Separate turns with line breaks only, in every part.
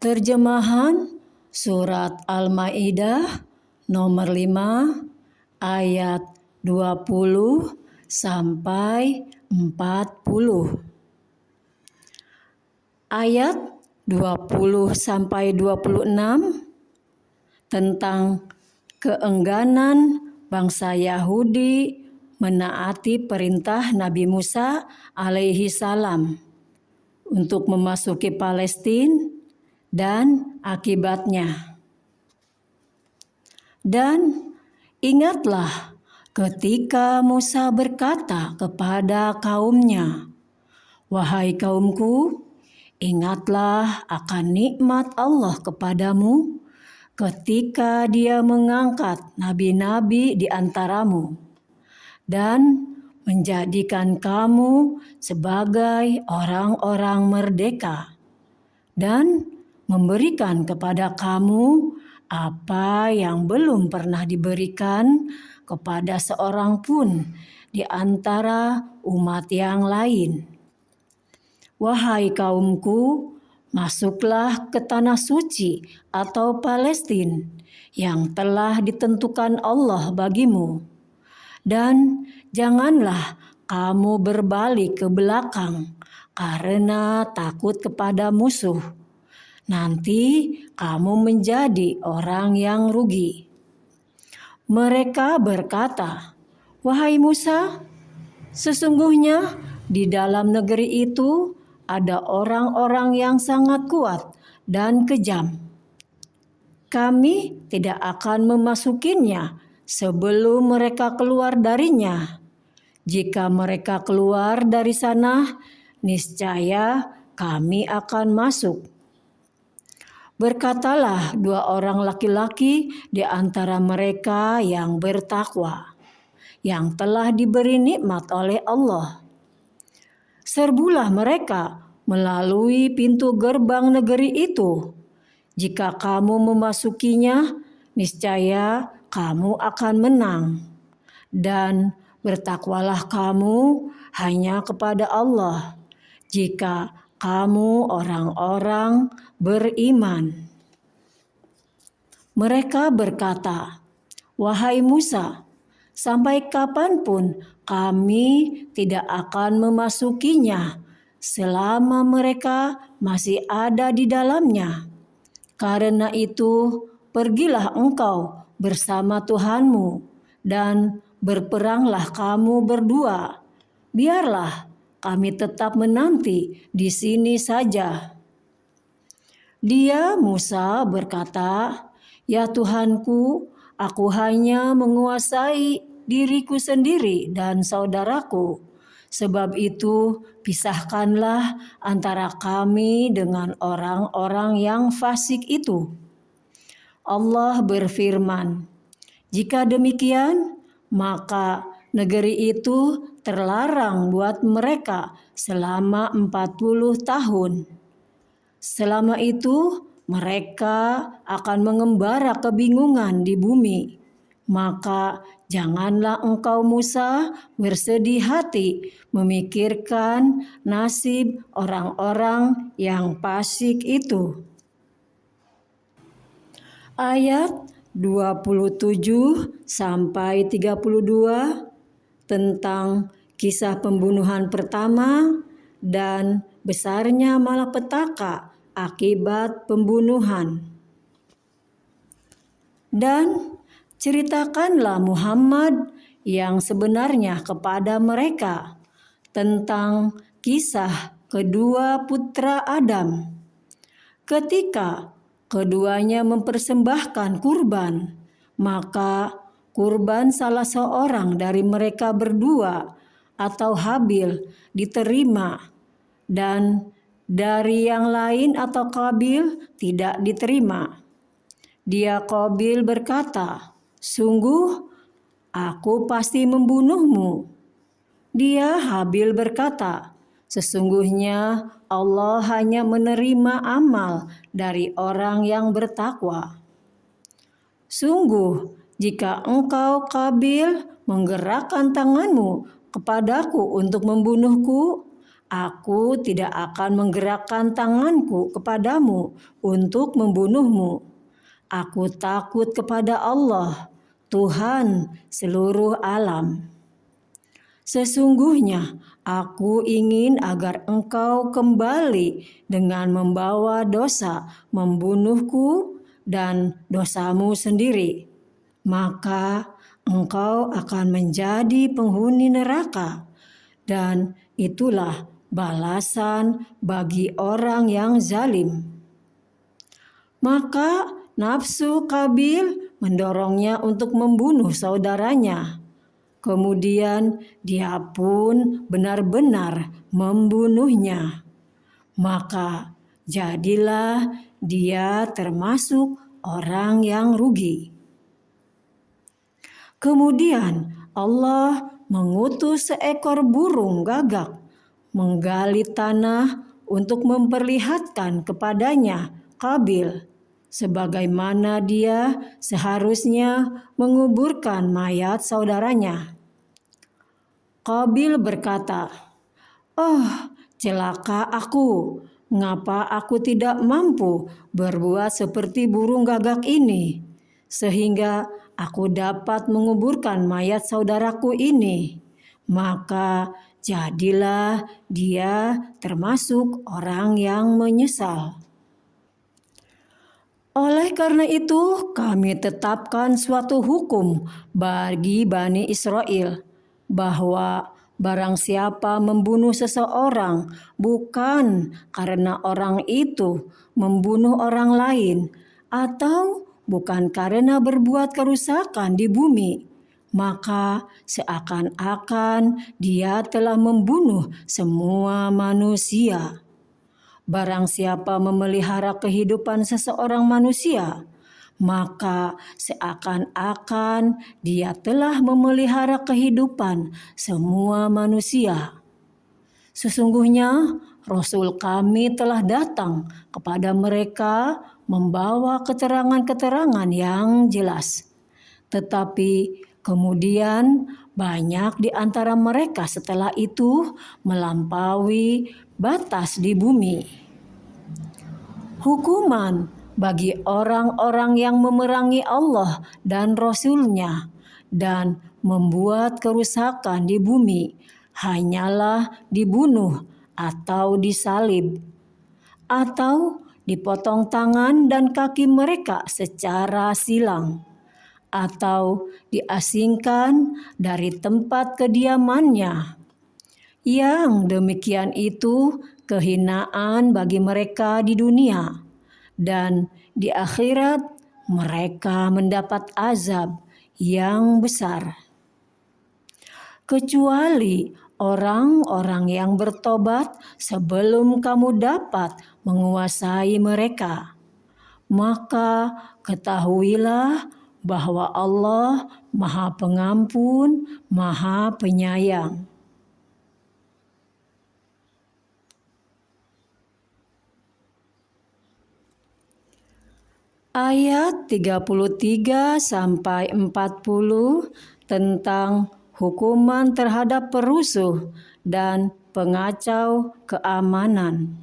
Terjemahan Surat Al-Maidah nomor 5 ayat 20 sampai 40. Ayat 20 sampai 26 tentang keengganan bangsa Yahudi menaati perintah Nabi Musa alaihi salam untuk memasuki Palestina dan akibatnya. Dan ingatlah ketika Musa berkata kepada kaumnya, "Wahai kaumku, ingatlah akan nikmat Allah kepadamu ketika Dia mengangkat nabi-nabi di antaramu dan menjadikan kamu sebagai orang-orang merdeka dan memberikan kepada kamu apa yang belum pernah diberikan kepada seorang pun di antara umat yang lain. Wahai kaumku, masuklah ke tanah suci atau Palestina yang telah ditentukan Allah bagimu, dan janganlah kamu berbalik ke belakang karena takut kepada musuh. Nanti kamu menjadi orang yang rugi." Mereka berkata, "Wahai Musa, sesungguhnya di dalam negeri itu ada orang-orang yang sangat kuat dan kejam. Kami tidak akan memasukinya sebelum mereka keluar darinya. Jika mereka keluar dari sana, niscaya kami akan masuk." Berkatalah dua orang laki-laki di antara mereka yang bertakwa, yang telah diberi nikmat oleh Allah. Serbulah mereka melalui pintu gerbang negeri itu. Jika kamu memasukinya, niscaya kamu akan menang. Dan bertakwalah kamu hanya kepada Allah jika kamu orang-orang beriman. Mereka berkata, "Wahai Musa, sampai kapanpun kami tidak akan memasukinya selama mereka masih ada di dalamnya. Karena itu, pergilah engkau bersama Tuhanmu dan berperanglah kamu berdua. Biarlah kami tetap menanti di sini saja." Dia, Musa, berkata, "Ya Tuhanku, aku hanya menguasai diriku sendiri dan saudaraku. Sebab itu, pisahkanlah antara kami dengan orang-orang yang fasik itu." Allah berfirman, "Jika demikian, maka negeri itu terlarang buat mereka selama 40 tahun. Selama itu mereka akan mengembara kebingungan di bumi. Maka janganlah engkau Musa bersedih hati memikirkan nasib orang-orang yang fasik itu." Ayat 27 sampai 32 tentang kisah pembunuhan pertama dan besarnya malapetaka akibat pembunuhan. Dan ceritakanlah Muhammad yang sebenarnya kepada mereka tentang kisah kedua putra Adam. Ketika keduanya mempersembahkan kurban, maka kurban salah seorang dari mereka berdua atau Habil diterima, dan dari yang lain atau Qabil tidak diterima. Dia Qabil berkata, "Sungguh, aku pasti membunuhmu." Dia Habil berkata, "Sesungguhnya Allah hanya menerima amal dari orang yang bertakwa." Sungguh, jika engkau Qabil menggerakkan tanganmu kepadaku untuk membunuhku, Aku tidak akan menggerakkan tanganku kepadamu untuk membunuhmu. Aku takut kepada Allah, Tuhan seluruh alam. Sesungguhnya aku ingin agar engkau kembali dengan membawa dosa membunuhku dan dosamu sendiri. Maka engkau akan menjadi penghuni neraka, dan itulah balasan bagi orang yang zalim. Maka nafsu Kabil mendorongnya untuk membunuh saudaranya. Kemudian dia pun benar-benar membunuhnya. Maka jadilah dia termasuk orang yang rugi. Kemudian Allah mengutus seekor burung gagak menggali tanah untuk memperlihatkan kepadanya Kabil sebagaimana dia seharusnya menguburkan mayat saudaranya. Kabil berkata, "Oh, celaka aku, mengapa aku tidak mampu berbuat seperti burung gagak ini, sehingga aku dapat menguburkan mayat saudaraku ini?" Maka jadilah dia termasuk orang yang menyesal. Oleh karena itu, kami tetapkan suatu hukum bagi Bani Israel, bahwa barang siapa membunuh seseorang bukan karena orang itu membunuh orang lain, atau bukan karena berbuat kerusakan di bumi, maka seakan-akan dia telah membunuh semua manusia. Barang siapa memelihara kehidupan seseorang manusia, maka seakan-akan dia telah memelihara kehidupan semua manusia. Sesungguhnya Rasul kami telah datang kepada mereka membawa keterangan-keterangan yang jelas. Tetapi kemudian banyak di antara mereka setelah itu melampaui batas di bumi. Hukuman bagi orang-orang yang memerangi Allah dan Rasul-Nya dan membuat kerusakan di bumi hanyalah dibunuh atau disalib, atau dipotong tangan dan kaki mereka secara silang, atau diasingkan dari tempat kediamannya. Yang demikian itu kehinaan bagi mereka di dunia, dan di akhirat mereka mendapat azab yang besar. Kecuali orang-orang yang bertobat sebelum kamu dapat menguasai mereka, maka ketahuilah bahwa Allah Maha Pengampun, Maha Penyayang. Ayat 33 sampai 40 tentang hukuman terhadap perusuh dan pengacau keamanan.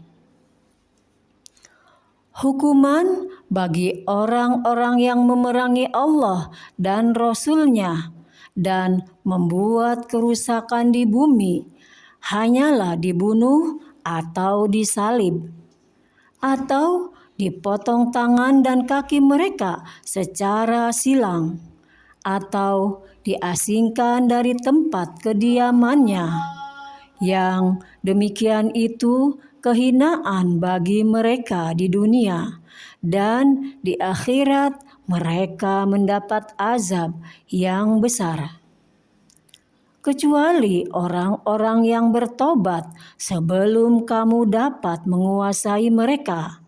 Hukuman bagi orang-orang yang memerangi Allah dan Rasul-Nya dan membuat kerusakan di bumi hanyalah dibunuh atau disalib, atau dipotong tangan dan kaki mereka secara silang, atau diasingkan dari tempat kediamannya. Yang demikian itu kehinaan bagi mereka di dunia, dan di akhirat mereka mendapat azab yang besar. Kecuali orang-orang yang bertobat sebelum kamu dapat menguasai mereka,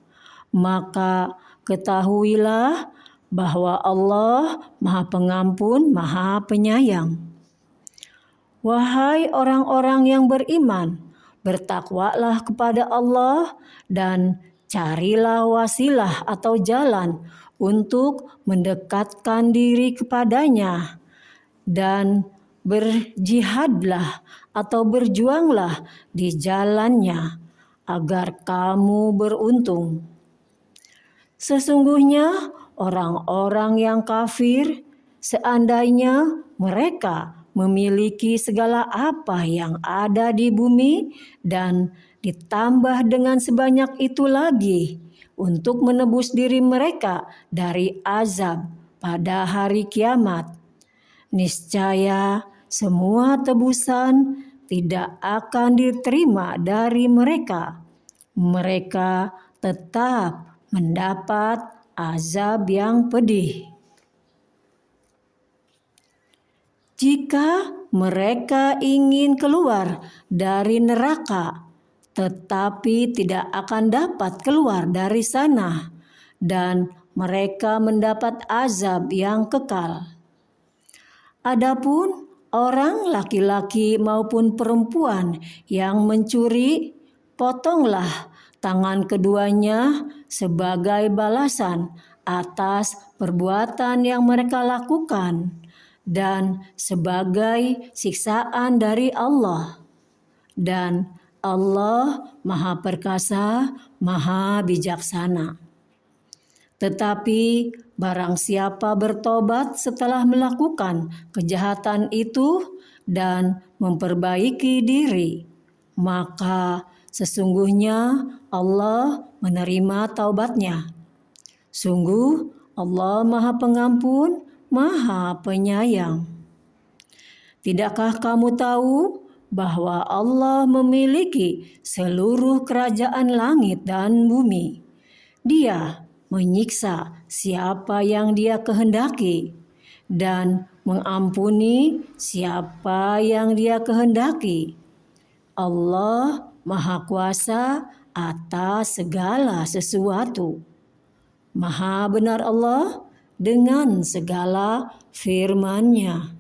maka ketahuilah bahwa Allah Maha Pengampun, Maha Penyayang. Wahai orang-orang yang beriman, bertakwalah kepada Allah dan carilah wasilah atau jalan untuk mendekatkan diri kepadanya, dan berjihadlah atau berjuanglah di jalannya agar kamu beruntung. Sesungguhnya orang-orang yang kafir, seandainya mereka memiliki segala apa yang ada di bumi dan ditambah dengan sebanyak itu lagi untuk menebus diri mereka dari azab pada hari kiamat, niscaya semua tebusan tidak akan diterima dari mereka. Mereka tetap mendapat azab yang pedih. Jika mereka ingin keluar dari neraka, tetapi tidak akan dapat keluar dari sana, dan mereka mendapat azab yang kekal. Adapun orang laki-laki maupun perempuan yang mencuri, potonglah tangan keduanya sebagai balasan atas perbuatan yang mereka lakukan dan sebagai siksaan dari Allah. Dan Allah Maha Perkasa, Maha Bijaksana. Tetapi barang siapa bertobat setelah melakukan kejahatan itu dan memperbaiki diri, maka sesungguhnya Allah menerima taubatnya. Sungguh Allah Maha Pengampun, Maha Penyayang. Tidakkah kamu tahu bahwa Allah memiliki seluruh kerajaan langit dan bumi? Dia menyiksa siapa yang Dia kehendaki dan mengampuni siapa yang Dia kehendaki. Allah Maha Kuasa atas segala sesuatu. Maha benar Allah dengan segala firman-Nya.